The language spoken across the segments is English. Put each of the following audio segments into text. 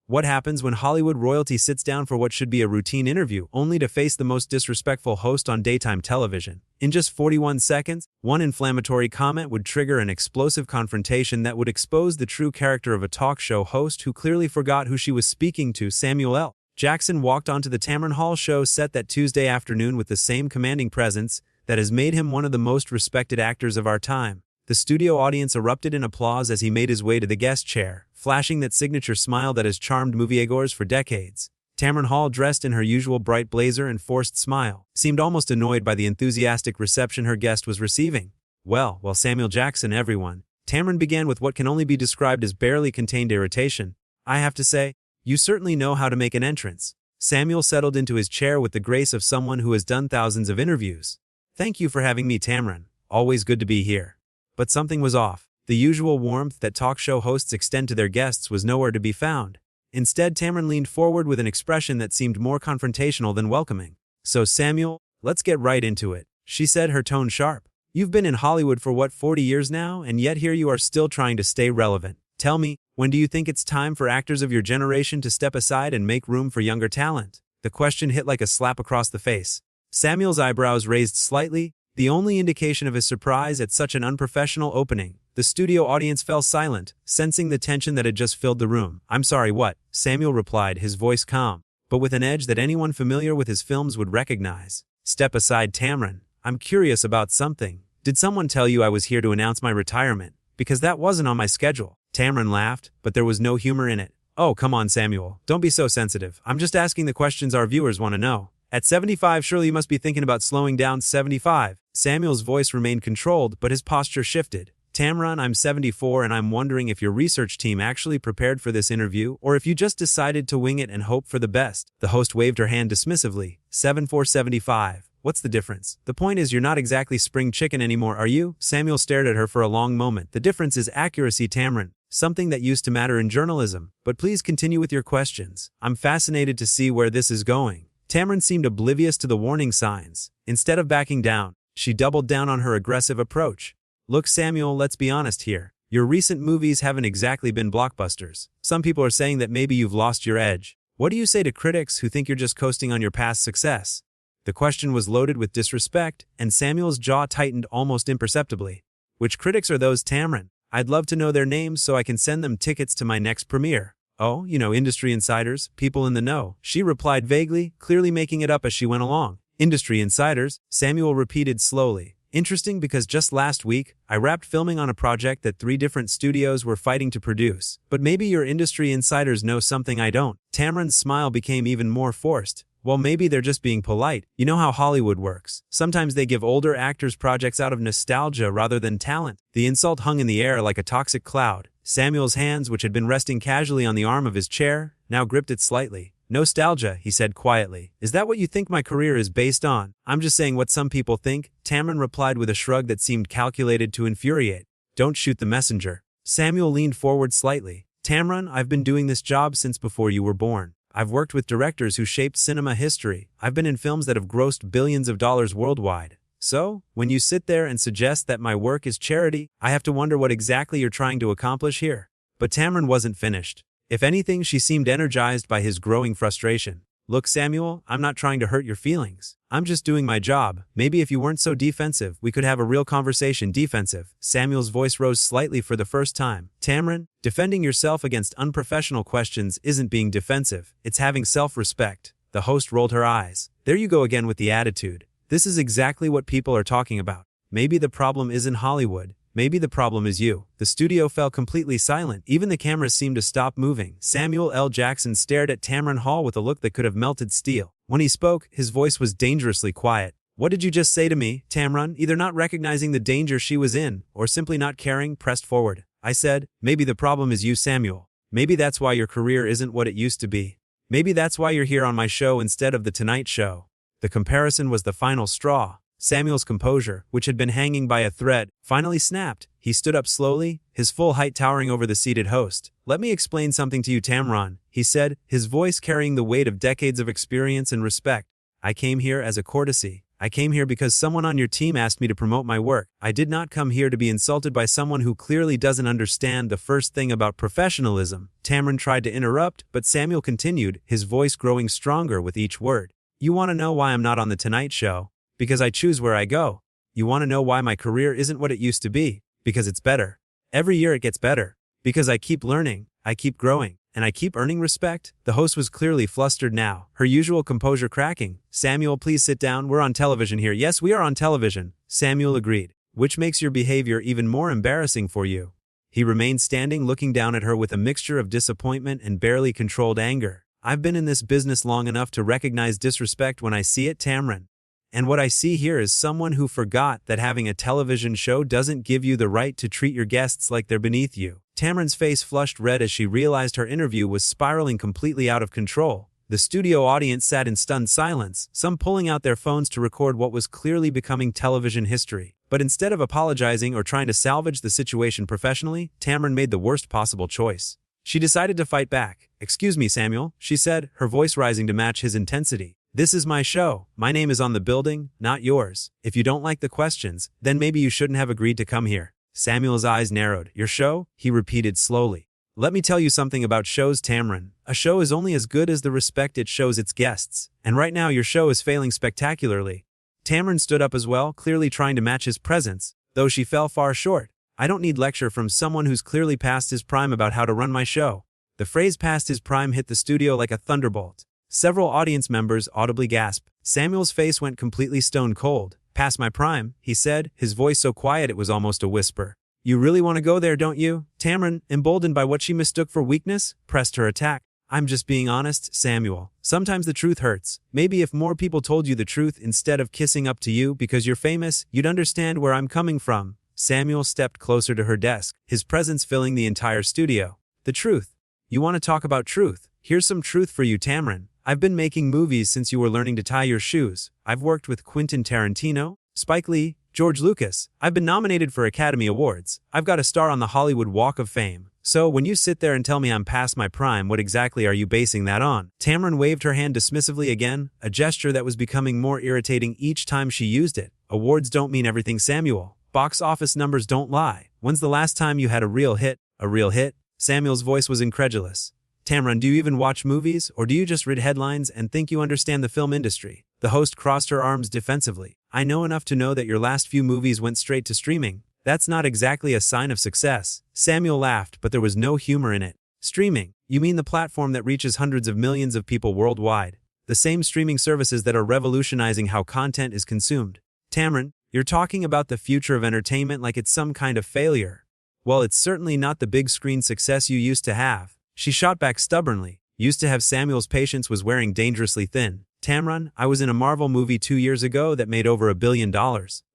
What happens when Hollywood royalty sits down for what should be a routine interview, only to face the most disrespectful host on daytime television? In just 41 seconds, one inflammatory comment would trigger an explosive confrontation that would expose the true character of a talk show host who clearly forgot who she was speaking to. Samuel L. Jackson walked onto the Tamron Hall show set that Tuesday afternoon with the same commanding presence that has made him one of the most respected actors of our time. The studio audience erupted in applause as he made his way to the guest chair, flashing that signature smile that has charmed moviegoers for decades. Tamron Hall, dressed in her usual bright blazer and forced smile, seemed almost annoyed by the enthusiastic reception her guest was receiving. Well, Samuel Jackson, everyone. Tamron began with what can only be described as barely contained irritation. I have to say, you certainly know how to make an entrance. Samuel settled into his chair with the grace of someone who has done thousands of interviews. Thank you for having me, Tamron. Always good to be here. But something was off. The usual warmth that talk show hosts extend to their guests was nowhere to be found. Instead, Tamron leaned forward with an expression that seemed more confrontational than welcoming. So Samuel, let's get right into it, she said, her tone sharp. You've been in Hollywood for what, 40 years now, and yet here you are still trying to stay relevant. Tell me, when do you think it's time for actors of your generation to step aside and make room for younger talent? The question hit like a slap across the face. Samuel's eyebrows raised slightly, the only indication of his surprise at such an unprofessional opening. The studio audience fell silent, sensing the tension that had just filled the room. I'm sorry, what? Samuel replied, his voice calm, but with an edge that anyone familiar with his films would recognize. Step aside, Tamron. I'm curious about something. Did someone tell you I was here to announce my retirement? Because that wasn't on my schedule. Tamron laughed, but there was no humor in it. Oh, come on, Samuel. Don't be so sensitive. I'm just asking the questions our viewers want to know. At 75, surely you must be thinking about slowing down. 75. Samuel's voice remained controlled, but his posture shifted. Tamron, I'm 74 and I'm wondering if your research team actually prepared for this interview or if you just decided to wing it and hope for the best. The host waved her hand dismissively. 7475. What's the difference? The point is you're not exactly spring chicken anymore, are you? Samuel stared at her for a long moment. The difference is accuracy, Tamron. Something that used to matter in journalism. But please continue with your questions. I'm fascinated to see where this is going. Tamron seemed oblivious to the warning signs. Instead of backing down, she doubled down on her aggressive approach. Look, Samuel, let's be honest here. Your recent movies haven't exactly been blockbusters. Some people are saying that maybe you've lost your edge. What do you say to critics who think you're just coasting on your past success? The question was loaded with disrespect, and Samuel's jaw tightened almost imperceptibly. Which critics are those, Tamron? I'd love to know their names so I can send them tickets to my next premiere. Oh, industry insiders, people in the know, she replied vaguely, clearly making it up as she went along. Industry insiders, Samuel repeated slowly. Interesting, because just last week, I wrapped filming on a project that 3 different studios were fighting to produce. But maybe your industry insiders know something I don't. Tamron's smile became even more forced. Well, maybe they're just being polite. You know how Hollywood works. Sometimes they give older actors projects out of nostalgia rather than talent. The insult hung in the air like a toxic cloud. Samuel's hands, which had been resting casually on the arm of his chair, now gripped it slightly. Nostalgia, he said quietly. Is that what you think my career is based on? I'm just saying what some people think, Tamron replied with a shrug that seemed calculated to infuriate. Don't shoot the messenger. Samuel leaned forward slightly. Tamron, I've been doing this job since before you were born. I've worked with directors who shaped cinema history. I've been in films that have grossed billions of dollars worldwide. So, when you sit there and suggest that my work is charity, I have to wonder what exactly you're trying to accomplish here. But Tamron wasn't finished. If anything, she seemed energized by his growing frustration. Look, Samuel, I'm not trying to hurt your feelings. I'm just doing my job. Maybe if you weren't so defensive, we could have a real conversation. Defensive. Samuel's voice rose slightly for the first time. Tamron, defending yourself against unprofessional questions isn't being defensive. It's having self-respect. The host rolled her eyes. There you go again with the attitude. This is exactly what people are talking about. Maybe the problem isn't Hollywood. Maybe the problem is you. The studio fell completely silent. Even the cameras seemed to stop moving. Samuel L. Jackson stared at Tamron Hall with a look that could have melted steel. When he spoke, his voice was dangerously quiet. What did you just say to me? Tamron, either not recognizing the danger she was in, or simply not caring, pressed forward. I said, maybe the problem is you, Samuel. Maybe that's why your career isn't what it used to be. Maybe that's why you're here on my show instead of The Tonight Show. The comparison was the final straw. Samuel's composure, which had been hanging by a thread, finally snapped. He stood up slowly, his full height towering over the seated host. Let me explain something to you, Tamron, he said, his voice carrying the weight of decades of experience and respect. I came here as a courtesy. I came here because someone on your team asked me to promote my work. I did not come here to be insulted by someone who clearly doesn't understand the first thing about professionalism. Tamron tried to interrupt, but Samuel continued, his voice growing stronger with each word. You want to know why I'm not on The Tonight Show? Because I choose where I go. You want to know why my career isn't what it used to be? Because it's better. Every year it gets better. Because I keep learning, I keep growing, and I keep earning respect. The host was clearly flustered now, her usual composure cracking. Samuel, please sit down. We're on television here. Yes, we are on television. Samuel agreed. Which makes your behavior even more embarrassing for you. He remained standing, looking down at her with a mixture of disappointment and barely controlled anger. I've been in this business long enough to recognize disrespect when I see it, Tamron. And what I see here is someone who forgot that having a television show doesn't give you the right to treat your guests like they're beneath you. Tamron's face flushed red as she realized her interview was spiraling completely out of control. The studio audience sat in stunned silence, some pulling out their phones to record what was clearly becoming television history. But instead of apologizing or trying to salvage the situation professionally, Tamron made the worst possible choice. She decided to fight back. Excuse me, Samuel, she said, her voice rising to match his intensity. This is my show. My name is on the building, not yours. If you don't like the questions, then maybe you shouldn't have agreed to come here. Samuel's eyes narrowed. Your show? He repeated slowly. Let me tell you something about shows, Tamron. A show is only as good as the respect it shows its guests. And right now your show is failing spectacularly. Tamron stood up as well, clearly trying to match his presence, though she fell far short. I don't need lecture from someone who's clearly past his prime about how to run my show. The phrase past his prime hit the studio like a thunderbolt. Several audience members audibly gasped. Samuel's face went completely stone cold. Past my prime, he said, his voice so quiet it was almost a whisper. You really want to go there, don't you? Tamron, emboldened by what she mistook for weakness, pressed her attack. I'm just being honest, Samuel. Sometimes the truth hurts. Maybe if more people told you the truth instead of kissing up to you because you're famous, you'd understand where I'm coming from. Samuel stepped closer to her desk, his presence filling the entire studio. The truth. You want to talk about truth? Here's some truth for you, Tamron. I've been making movies since you were learning to tie your shoes. I've worked with Quentin Tarantino, Spike Lee, George Lucas. I've been nominated for Academy Awards. I've got a star on the Hollywood Walk of Fame. So when you sit there and tell me I'm past my prime, what exactly are you basing that on? Tamron waved her hand dismissively again, a gesture that was becoming more irritating each time she used it. Awards don't mean everything, Samuel. Box office numbers don't lie. When's the last time you had a real hit? A real hit? Samuel's voice was incredulous. Tamron, do you even watch movies, or do you just read headlines and think you understand the film industry? The host crossed her arms defensively. I know enough to know that your last few movies went straight to streaming. That's not exactly a sign of success. Samuel laughed, but there was no humor in it. Streaming? You mean the platform that reaches hundreds of millions of people worldwide? The same streaming services that are revolutionizing how content is consumed. Tamron, you're talking about the future of entertainment like it's some kind of failure. Well, it's certainly not the big screen success you used to have. She shot back stubbornly. Used to have Samuel's patience was wearing dangerously thin. Tamron, I was in a Marvel movie 2 years ago that made over $1 billion.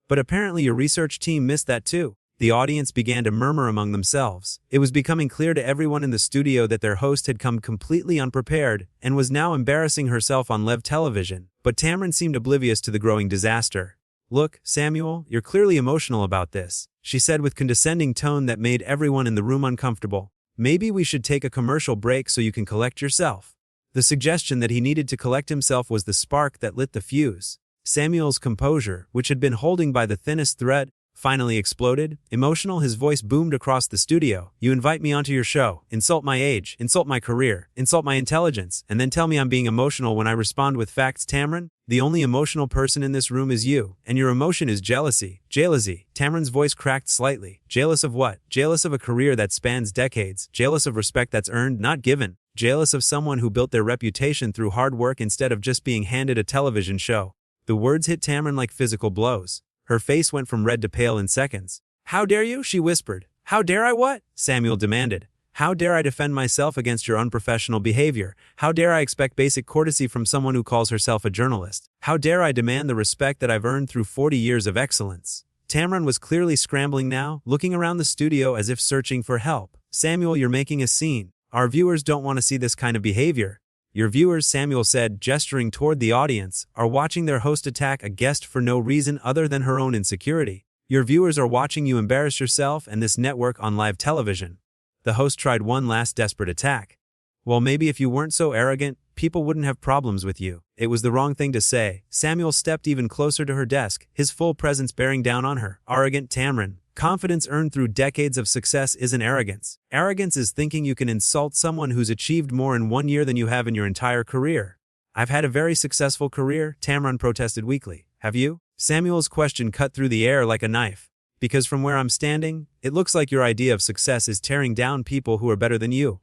But apparently your research team missed that too. The audience began to murmur among themselves. It was becoming clear to everyone in the studio that their host had come completely unprepared and was now embarrassing herself on live television. But Tamron seemed oblivious to the growing disaster. Look, Samuel, you're clearly emotional about this, she said with condescending tone that made everyone in the room uncomfortable. Maybe we should take a commercial break so you can collect yourself. The suggestion that he needed to collect himself was the spark that lit the fuse. Samuel's composure, which had been holding by the thinnest thread, finally exploded. Emotional, his voice boomed across the studio. You invite me onto your show, insult my age, insult my career, insult my intelligence, and then tell me I'm being emotional when I respond with facts, Tamron? The only emotional person in this room is you, and your emotion is jealousy. Jealousy. Tamron's voice cracked slightly. Jealous of what? Jealous of a career that spans decades. Jealous of respect that's earned, not given. Jealous of someone who built their reputation through hard work instead of just being handed a television show. The words hit Tamron like physical blows. Her face went from red to pale in seconds. How dare you? She whispered. How dare I what? Samuel demanded. How dare I defend myself against your unprofessional behavior? How dare I expect basic courtesy from someone who calls herself a journalist? How dare I demand the respect that I've earned through 40 years of excellence? Tamron was clearly scrambling now, looking around the studio as if searching for help. Samuel, you're making a scene. Our viewers don't want to see this kind of behavior. Your viewers, Samuel said, gesturing toward the audience, are watching their host attack a guest for no reason other than her own insecurity. Your viewers are watching you embarrass yourself and this network on live television. The host tried one last desperate attack. Well, maybe if you weren't so arrogant, people wouldn't have problems with you. It was the wrong thing to say. Samuel stepped even closer to her desk, his full presence bearing down on her. Arrogant Tamron. Confidence earned through decades of success isn't arrogance. Arrogance is thinking you can insult someone who's achieved more in 1 year than you have in your entire career. I've had a very successful career, Tamron protested weakly. Have you? Samuel's question cut through the air like a knife. Because from where I'm standing, it looks like your idea of success is tearing down people who are better than you.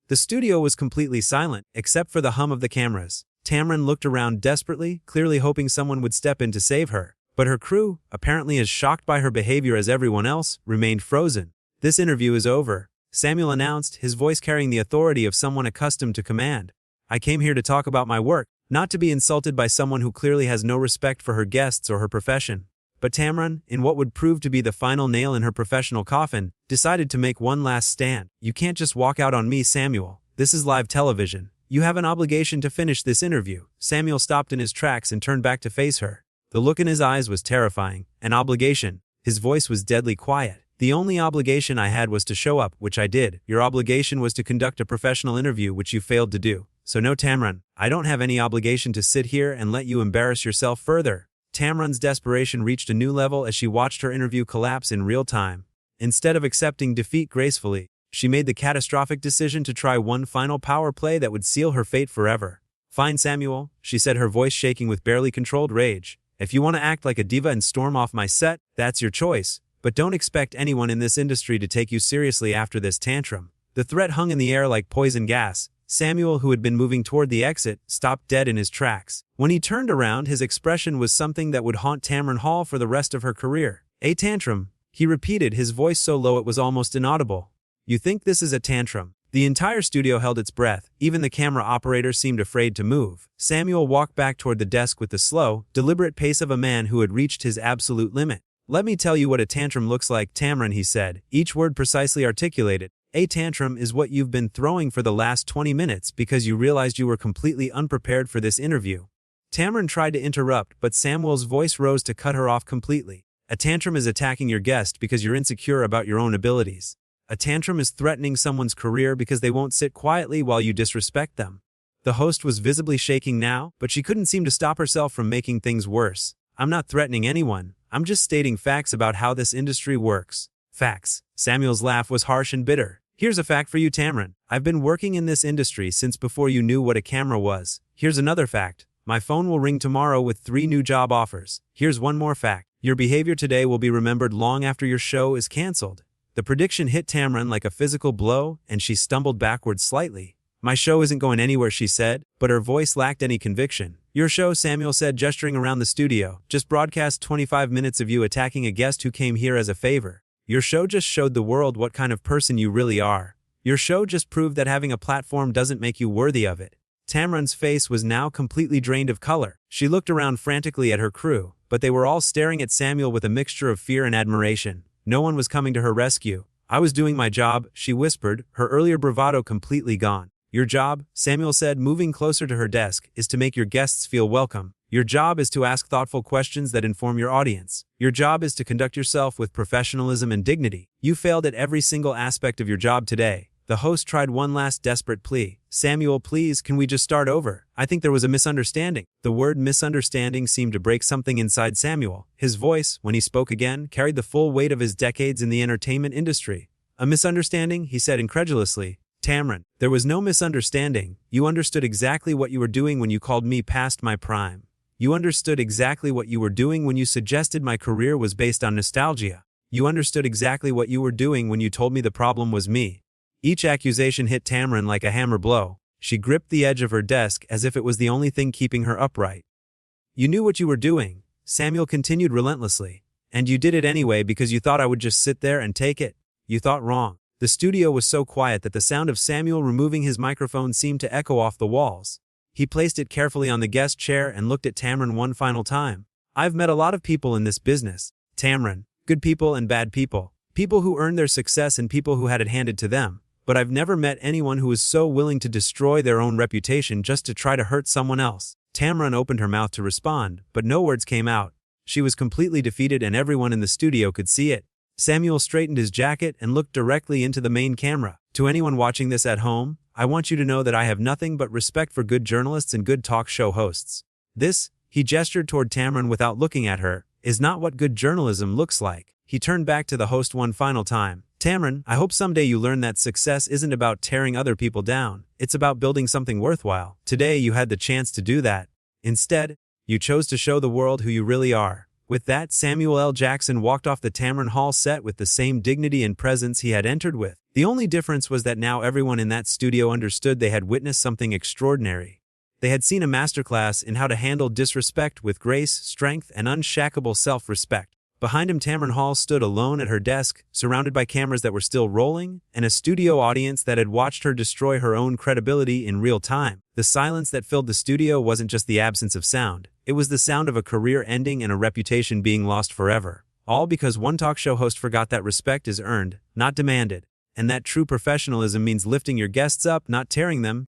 The studio was completely silent, except for the hum of the cameras. Tamron looked around desperately, clearly hoping someone would step in to save her. But her crew, apparently as shocked by her behavior as everyone else, remained frozen. This interview is over, Samuel announced, his voice carrying the authority of someone accustomed to command. I came here to talk about my work, not to be insulted by someone who clearly has no respect for her guests or her profession. But Tamron, in what would prove to be the final nail in her professional coffin, decided to make one last stand. You can't just walk out on me, Samuel. This is live television. You have an obligation to finish this interview. Samuel stopped in his tracks and turned back to face her. The look in his eyes was terrifying. An obligation. His voice was deadly quiet. The only obligation I had was to show up, which I did. Your obligation was to conduct a professional interview, which you failed to do. So no, Tamron, I don't have any obligation to sit here and let you embarrass yourself further. Tamron's desperation reached a new level as she watched her interview collapse in real time. Instead of accepting defeat gracefully, she made the catastrophic decision to try one final power play that would seal her fate forever. Fine, Samuel, she said, her voice shaking with barely controlled rage. If you want to act like a diva and storm off my set, that's your choice. But don't expect anyone in this industry to take you seriously after this tantrum. The threat hung in the air like poison gas. Samuel, who had been moving toward the exit, stopped dead in his tracks. When he turned around, his expression was something that would haunt Tamron Hall for the rest of her career. A tantrum, he repeated, his voice so low it was almost inaudible. You think this is a tantrum? The entire studio held its breath. Even the camera operator seemed afraid to move. Samuel walked back toward the desk with the slow, deliberate pace of a man who had reached his absolute limit. Let me tell you what a tantrum looks like, Tamron, he said, each word precisely articulated. A tantrum is what you've been throwing for the last 20 minutes because you realized you were completely unprepared for this interview. Tamron tried to interrupt, but Samuel's voice rose to cut her off completely. A tantrum is attacking your guest because you're insecure about your own abilities. A tantrum is threatening someone's career because they won't sit quietly while you disrespect them. The host was visibly shaking now, but she couldn't seem to stop herself from making things worse. I'm not threatening anyone. I'm just stating facts about how this industry works. Facts. Samuel's laugh was harsh and bitter. Here's a fact for you, Tamron. I've been working in this industry since before you knew what a camera was. Here's another fact. My phone will ring tomorrow with 3 new job offers. Here's one more fact. Your behavior today will be remembered long after your show is canceled. The prediction hit Tamron like a physical blow, and she stumbled backwards slightly. My show isn't going anywhere, she said, but her voice lacked any conviction. Your show, Samuel said, gesturing around the studio, just broadcast 25 minutes of you attacking a guest who came here as a favor. Your show just showed the world what kind of person you really are. Your show just proved that having a platform doesn't make you worthy of it. Tamron's face was now completely drained of color. She looked around frantically at her crew, but they were all staring at Samuel with a mixture of fear and admiration. No one was coming to her rescue. I was doing my job, she whispered, her earlier bravado completely gone. Your job, Samuel said, moving closer to her desk, is to make your guests feel welcome. Your job is to ask thoughtful questions that inform your audience. Your job is to conduct yourself with professionalism and dignity. You failed at every single aspect of your job today. The host tried one last desperate plea. Samuel, please, can we just start over? I think there was a misunderstanding. The word misunderstanding seemed to break something inside Samuel. His voice, when he spoke again, carried the full weight of his decades in the entertainment industry. A misunderstanding, he said incredulously. Tamron, there was no misunderstanding. You understood exactly what you were doing when you called me past my prime. You understood exactly what you were doing when you suggested my career was based on nostalgia. You understood exactly what you were doing when you told me the problem was me. Each accusation hit Tamron like a hammer blow. She gripped the edge of her desk as if it was the only thing keeping her upright. You knew what you were doing, Samuel continued relentlessly. And you did it anyway because you thought I would just sit there and take it. You thought wrong. The studio was so quiet that the sound of Samuel removing his microphone seemed to echo off the walls. He placed it carefully on the guest chair and looked at Tamron one final time. I've met a lot of people in this business, Tamron. Good people and bad people. People who earned their success and people who had it handed to them. But I've never met anyone who was so willing to destroy their own reputation just to try to hurt someone else. Tamron opened her mouth to respond, but no words came out. She was completely defeated and everyone in the studio could see it. Samuel straightened his jacket and looked directly into the main camera. To anyone watching this at home, I want you to know that I have nothing but respect for good journalists and good talk show hosts. This, he gestured toward Tamron without looking at her, is not what good journalism looks like. He turned back to the host one final time. Tamron, I hope someday you learn that success isn't about tearing other people down. It's about building something worthwhile. Today you had the chance to do that. Instead, you chose to show the world who you really are. With that, Samuel L. Jackson walked off the Tamron Hall set with the same dignity and presence he had entered with. The only difference was that now everyone in that studio understood they had witnessed something extraordinary. They had seen a masterclass in how to handle disrespect with grace, strength, and unshackable self-respect. Behind him, Tamron Hall stood alone at her desk, surrounded by cameras that were still rolling, and a studio audience that had watched her destroy her own credibility in real time. The silence that filled the studio wasn't just the absence of sound. It was the sound of a career ending and a reputation being lost forever. All because one talk show host forgot that respect is earned, not demanded, and that true professionalism means lifting your guests up, not tearing them.